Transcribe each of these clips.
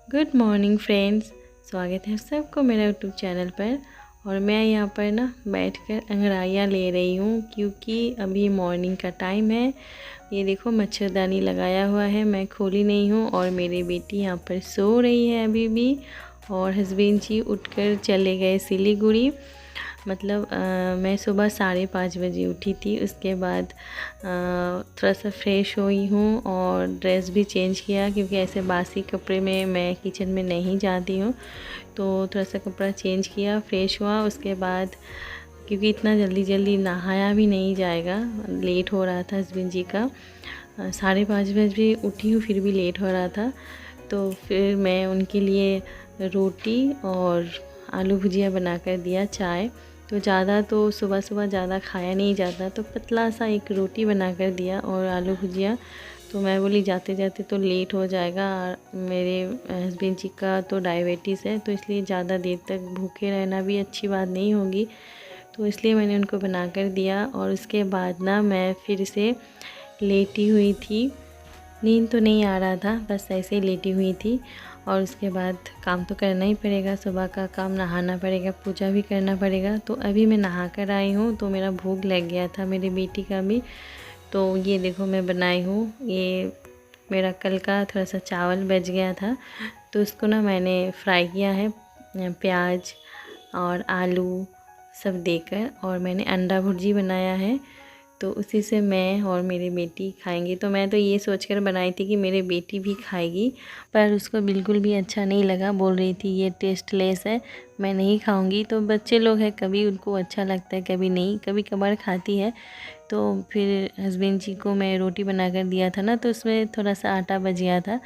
Good morning friends. स्वागत है सबको मेरा यूट्यूब चैनल पर। और मैं यहाँ पर ना बैठकर अंगड़ाइयाँ ले रही हूँ क्योंकि अभी मॉर्निंग का टाइम है। ये देखो मच्छरदानी लगाया हुआ है, मैं खोली नहीं हूँ और मेरी बेटी यहाँ पर सो रही है अभी भी। और हस्बैंड जी उठकर चले गए सिलीगुड़ी। मतलब मैं सुबह 5:30 बजे उठी थी। उसके बाद थोड़ा सा फ्रेश हुई हूँ और ड्रेस भी चेंज किया क्योंकि ऐसे बासी कपड़े में मैं किचन में नहीं जाती हूँ। तो थोड़ा सा कपड़ा चेंज किया, फ्रेश हुआ। उसके बाद क्योंकि इतना जल्दी जल्दी नहाया भी नहीं जाएगा, लेट हो रहा था हस्बैंड जी का। 5:30 बजे उठी हूँ फिर भी लेट हो रहा था। तो फिर मैं उनके लिए रोटी और आलू भुजिया बनाकर दिया, चाय। तो ज़्यादा तो सुबह सुबह ज़्यादा खाया नहीं जाता, तो पतला सा एक रोटी बनाकर दिया और आलू भुजिया। तो मैं बोली जाते जाते तो लेट हो जाएगा। मेरे हस्बैंड जी का तो डायबिटीज़ है, तो इसलिए ज़्यादा देर तक भूखे रहना भी अच्छी बात नहीं होगी। तो इसलिए मैंने उनको बना कर दिया। और उसके बाद ना मैं फिर से लेटी हुई थी। नींद तो नहीं आ रहा था, बस ऐसे ही लेटी हुई थी। और उसके बाद काम तो करना ही पड़ेगा, सुबह का काम, नहाना पड़ेगा, पूजा भी करना पड़ेगा। तो अभी मैं नहा कर आई हूँ तो मेरा भूख लग गया था, मेरी बेटी का भी। तो ये देखो मैं बनाई हूँ, ये मेरा कल का थोड़ा सा चावल बच गया था, तो उसको ना मैंने फ्राई किया है प्याज और आलू सब देकर। और मैंने अंडा भुर्जी बनाया है, तो उसी से मैं और मेरी बेटी खाएंगे। तो मैं तो ये सोचकर बनाई थी कि मेरी बेटी भी खाएगी, पर उसको बिल्कुल भी अच्छा नहीं लगा। बोल रही थी ये टेस्टलेस है, मैं नहीं खाऊंगी। तो बच्चे लोग हैं, कभी उनको अच्छा लगता है कभी नहीं, कभी कभार खाती है। तो फिर हस्बैंड जी को मैं रोटी बना कर दिया था ना, तो उसमें थोड़ा सा आटा बच गया था,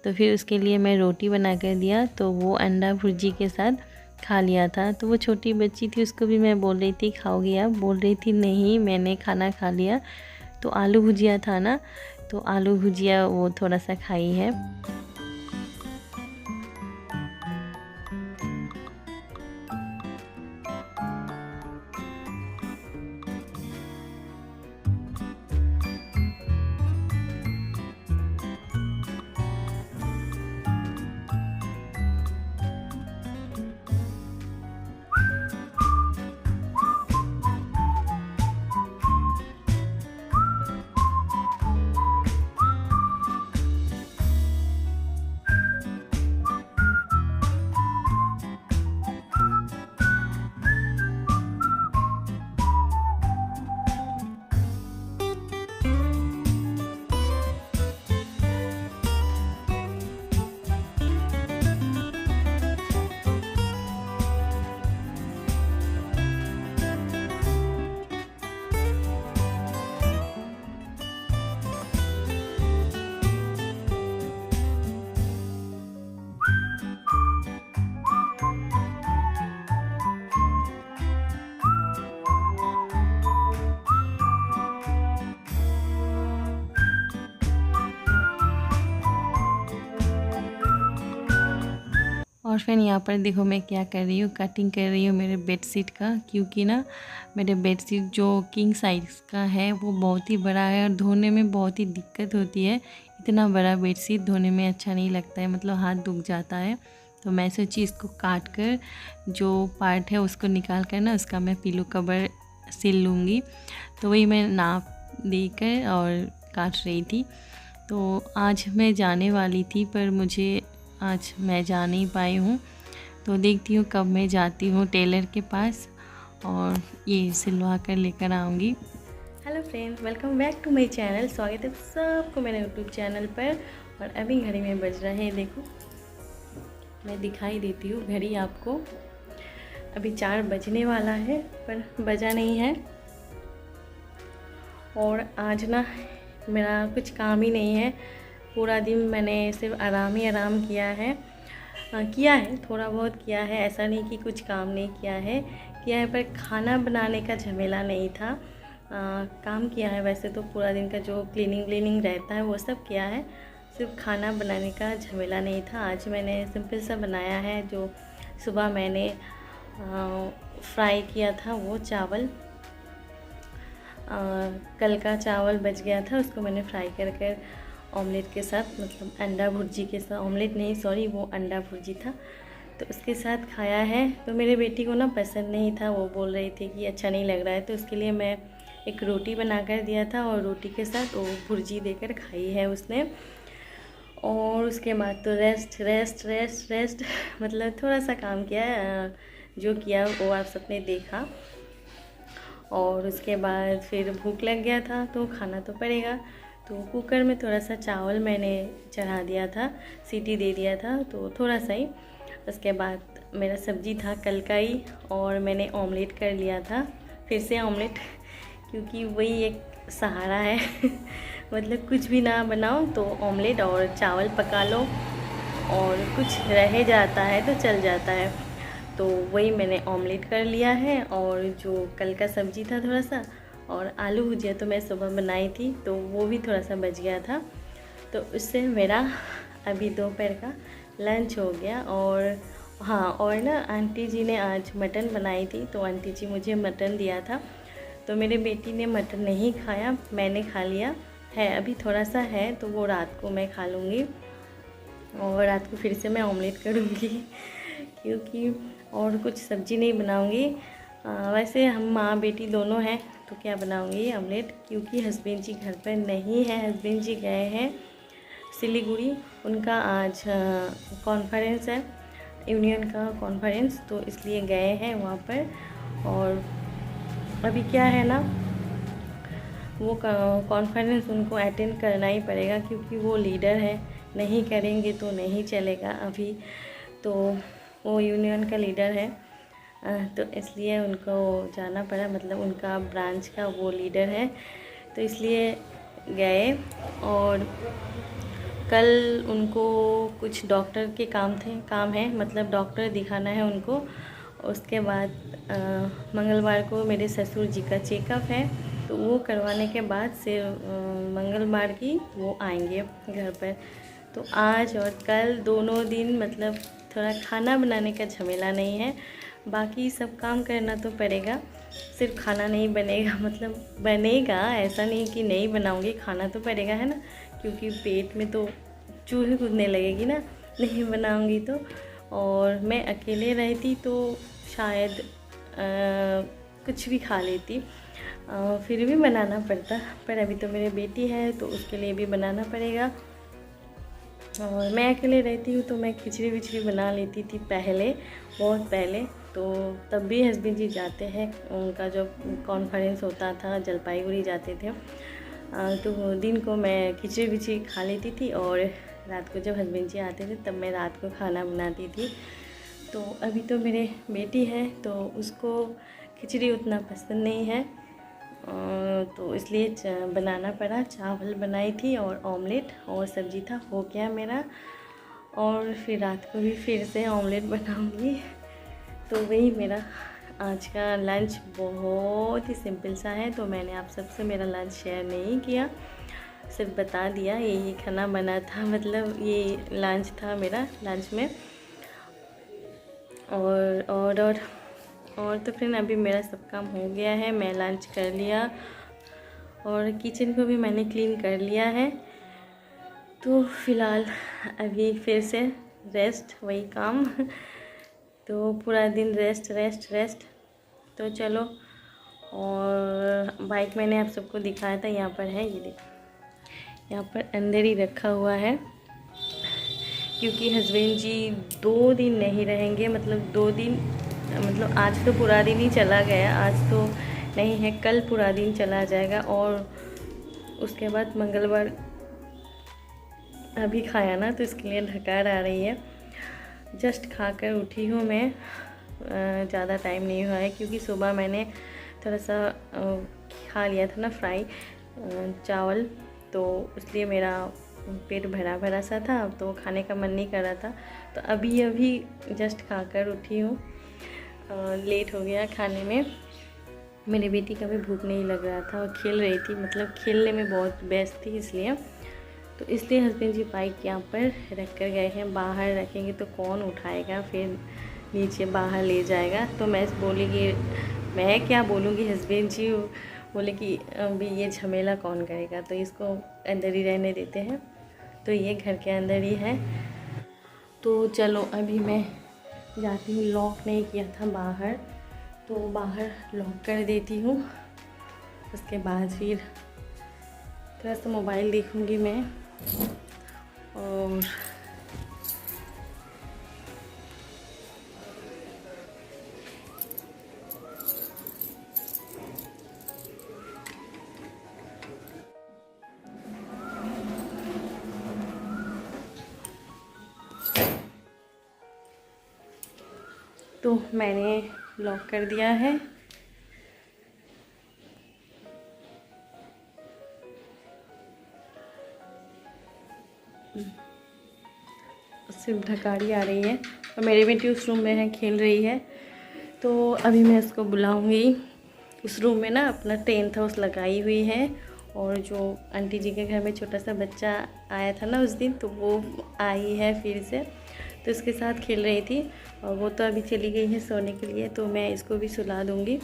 तो फिर उसके लिए मैं रोटी बना कर दिया। तो वो अंडा भुर्जी के साथ खा लिया था। तो वो छोटी बच्ची थी, उसको भी मैं बोल रही थी खाओगी आप, बोल रही थी नहीं मैंने खाना खा लिया। तो आलू भुजिया था ना, तो आलू भुजिया वो थोड़ा सा खाई है। और फिर यहाँ पर देखो मैं क्या कर रही हूँ, कटिंग कर रही हूँ मेरे बेडशीट का। क्योंकि ना मेरे बेडशीट जो किंग साइज़ का है वो बहुत ही बड़ा है और धोने में बहुत ही दिक्कत होती है। इतना बड़ा बेडशीट धोने में अच्छा नहीं लगता है, मतलब हाथ दुख जाता है। तो मैं सोची इसको काट कर जो पार्ट है उसको निकाल कर ना उसका मैं पिलो कवर सिल लूँगी। तो वही मैं नाप देकर और काट रही थी। तो आज मैं जाने वाली थी पर मुझे आज मैं जा नहीं पाई हूँ, तो देखती हूँ कब मैं जाती हूँ टेलर के पास और ये सिलवा कर लेकर आऊँगी। Hello friends, welcome back to my channel. स्वागत है सबको मेरे यूट्यूब चैनल पर। और अभी घड़ी में बज रहे हैं, देखो मैं दिखाई देती हूँ घड़ी आपको। अभी 4 बजने वाला है पर बजा नहीं है। और आज ना मेरा कुछ काम ही नहीं है, पूरा दिन मैंने सिर्फ आराम ही आराम किया है। थोड़ा बहुत किया है, ऐसा नहीं कि कुछ काम नहीं किया है पर खाना बनाने का झमेला नहीं था। काम किया है वैसे तो, पूरा दिन का जो क्लीनिंग रहता है वो सब किया है, सिर्फ खाना बनाने का झमेला नहीं था। आज मैंने सिंपल सा बनाया है, जो सुबह मैंने फ्राई किया था वो चावल। कल का चावल बच गया था, उसको मैंने फ्राई कर ऑमलेट के साथ, मतलब अंडा भुर्जी के साथ, ऑमलेट नहीं सॉरी वो अंडा भुर्जी था, तो उसके साथ खाया है। तो मेरे बेटी को ना पसंद नहीं था, वो बोल रही थी कि अच्छा नहीं लग रहा है, तो उसके लिए मैं एक रोटी बना कर दिया था और रोटी के साथ वो भुर्जी देकर खाई है उसने। और उसके बाद तो रेस्ट रेस्ट रेस्ट रेस्ट मतलब थोड़ा सा काम किया, जो किया वो आप सबने देखा। और उसके बाद फिर भूख लग गया था तो खाना तो पड़ेगा, तो कुकर में थोड़ा सा चावल मैंने चढ़ा दिया था, सीटी दे दिया था तो थोड़ा सा ही। उसके बाद मेरा सब्जी था कल का ही, और मैंने ऑमलेट कर लिया था, फिर से ऑमलेट, क्योंकि वही एक सहारा है मतलब कुछ भी ना बनाओ तो ऑमलेट और चावल पका लो, और कुछ रह जाता है तो चल जाता है, तो वही मैंने ऑमलेट कर लिया है। और जो कल का सब्जी था थोड़ा सा, और आलू भुजिया तो मैं सुबह बनाई थी तो वो भी थोड़ा सा बच गया था, तो उससे मेरा अभी दोपहर का लंच हो गया। और हाँ, और ना आंटी जी ने आज मटन बनाई थी, तो आंटी जी मुझे मटन दिया था, तो मेरे बेटी ने मटन नहीं खाया, मैंने खा लिया है। अभी थोड़ा सा है तो वो रात को मैं खा लूँगी, और रात को फिर से मैं ऑमलेट करूँगी क्योंकि और कुछ सब्ज़ी नहीं बनाऊँगी। वैसे हम माँ बेटी दोनों हैं तो क्या बनाऊँगी ऑमलेट, क्योंकि हस्बैंड जी घर पर नहीं है, हस्बैंड जी गए हैं सिलीगुड़ी, उनका आज कॉन्फ्रेंस है, यूनियन का कॉन्फ्रेंस, तो इसलिए गए हैं वहाँ पर। और अभी क्या है ना, वो कॉन्फ्रेंस उनको अटेंड करना ही पड़ेगा, क्योंकि वो लीडर है, नहीं करेंगे तो नहीं चलेगा अभी, तो वो यूनियन का लीडर है, तो इसलिए उनको जाना पड़ा, मतलब उनका ब्रांच का वो लीडर है, तो इसलिए गए। और कल उनको कुछ डॉक्टर के काम है, मतलब डॉक्टर दिखाना है उनको। उसके बाद मंगलवार को मेरे ससुर जी का चेकअप है, तो वो करवाने के बाद से मंगलवार की वो आएंगे घर पर। तो आज और कल दोनों दिन मतलब थोड़ा खाना बनाने का झमेला नहीं है, बाकी सब काम करना तो पड़ेगा, सिर्फ खाना नहीं बनेगा, मतलब बनेगा, ऐसा नहीं कि नहीं बनाऊंगी, खाना तो पड़ेगा है ना, क्योंकि पेट में तो चूहे कूदने लगेगी ना नहीं बनाऊंगी तो। और मैं अकेले रहती तो शायद कुछ भी खा लेती, फिर भी बनाना पड़ता, पर अभी तो मेरी बेटी है तो उसके लिए भी बनाना पड़ेगा। और मैं अकेले रहती हूँ तो मैं खिचड़ी विचड़ी बना लेती थी पहले, बहुत पहले, तो तब भी हस्बैंड जी जाते हैं, उनका जो कॉन्फ्रेंस होता था जलपाईगुड़ी जाते थे, तो दिन को मैं खिचड़ी विचड़ी खा लेती थी, और रात को जब हस्बैंड जी आते थे तब मैं रात को खाना बनाती थी। तो अभी तो मेरे बेटी है तो उसको खिचड़ी उतना पसंद नहीं है, तो इसलिए बनाना पड़ा, चावल बनाई थी और ऑमलेट और सब्जी था, हो गया मेरा। और फिर रात को भी फिर से ऑमलेट बनाऊंगी, तो वही मेरा आज का लंच बहुत ही सिंपल सा है। तो मैंने आप सबसे मेरा लंच शेयर नहीं किया, सिर्फ बता दिया यही खाना बना था, मतलब ये लंच था मेरा, लंच में। और तो फिर अभी मेरा सब काम हो गया है, मैं लंच कर लिया और किचन को भी मैंने क्लीन कर लिया है, तो फ़िलहाल अभी फिर से रेस्ट, वही काम तो पूरा दिन रेस्ट रेस्ट रेस्ट। तो चलो, और बाइक मैंने आप सबको दिखाया था, यहाँ पर है, ये देखो, यहाँ पर अंदर ही रखा हुआ है, क्योंकि हस्बैंड जी 2 दिन नहीं रहेंगे, मतलब 2 दिन, मतलब आज तो पूरा दिन ही चला गया, आज तो नहीं है, कल पूरा दिन चला जाएगा। और उसके बाद मंगलवार अभी खाया ना तो इसके लिए ढकार आ रही है, जस्ट खाकर उठी हूँ मैं, ज़्यादा टाइम नहीं हुआ है, क्योंकि सुबह मैंने थोड़ा सा खा लिया था ना फ्राई चावल, तो इसलिए मेरा पेट भरा भरा सा था, तो खाने का मन नहीं कर रहा था, तो अभी जस्ट खाकर उठी हूँ, लेट हो गया खाने में। मेरी बेटी का भी भूख नहीं लग रहा था और खेल रही थी, मतलब खेलने में बहुत व्यस्त थी, इसलिए हस्बैंड जी बाइक यहाँ पर रख कर गए हैं, बाहर रखेंगे तो कौन उठाएगा, फिर नीचे बाहर ले जाएगा, तो मैं बोलेगी, मैं क्या बोलूँगी, हस्बैंड जी बोले कि अभी ये झमेला कौन करेगा, तो इसको अंदर ही रहने देते हैं। तो ये घर के अंदर ही है। तो चलो अभी मैं जाती हूँ, लॉक नहीं किया था बाहर, तो बाहर लॉक कर देती हूँ। उसके बाद फिर थोड़ा सा मोबाइल देखूँगी मैं। और तो मैंने लॉक कर दिया है। सिर्फ ढकारी आ रही है और मेरी बेटी उस रूम में है, खेल रही है। तो अभी मैं इसको बुलाऊंगी। उस रूम में ना अपना टेंट हाउस लगाई हुई है, और जो आंटी जी के घर में छोटा सा बच्चा आया था ना उस दिन, तो वो आई है फिर से, तो इसके साथ खेल रही थी। और वो तो अभी चली गई है सोने के लिए, तो मैं इसको भी सुला दूँगी।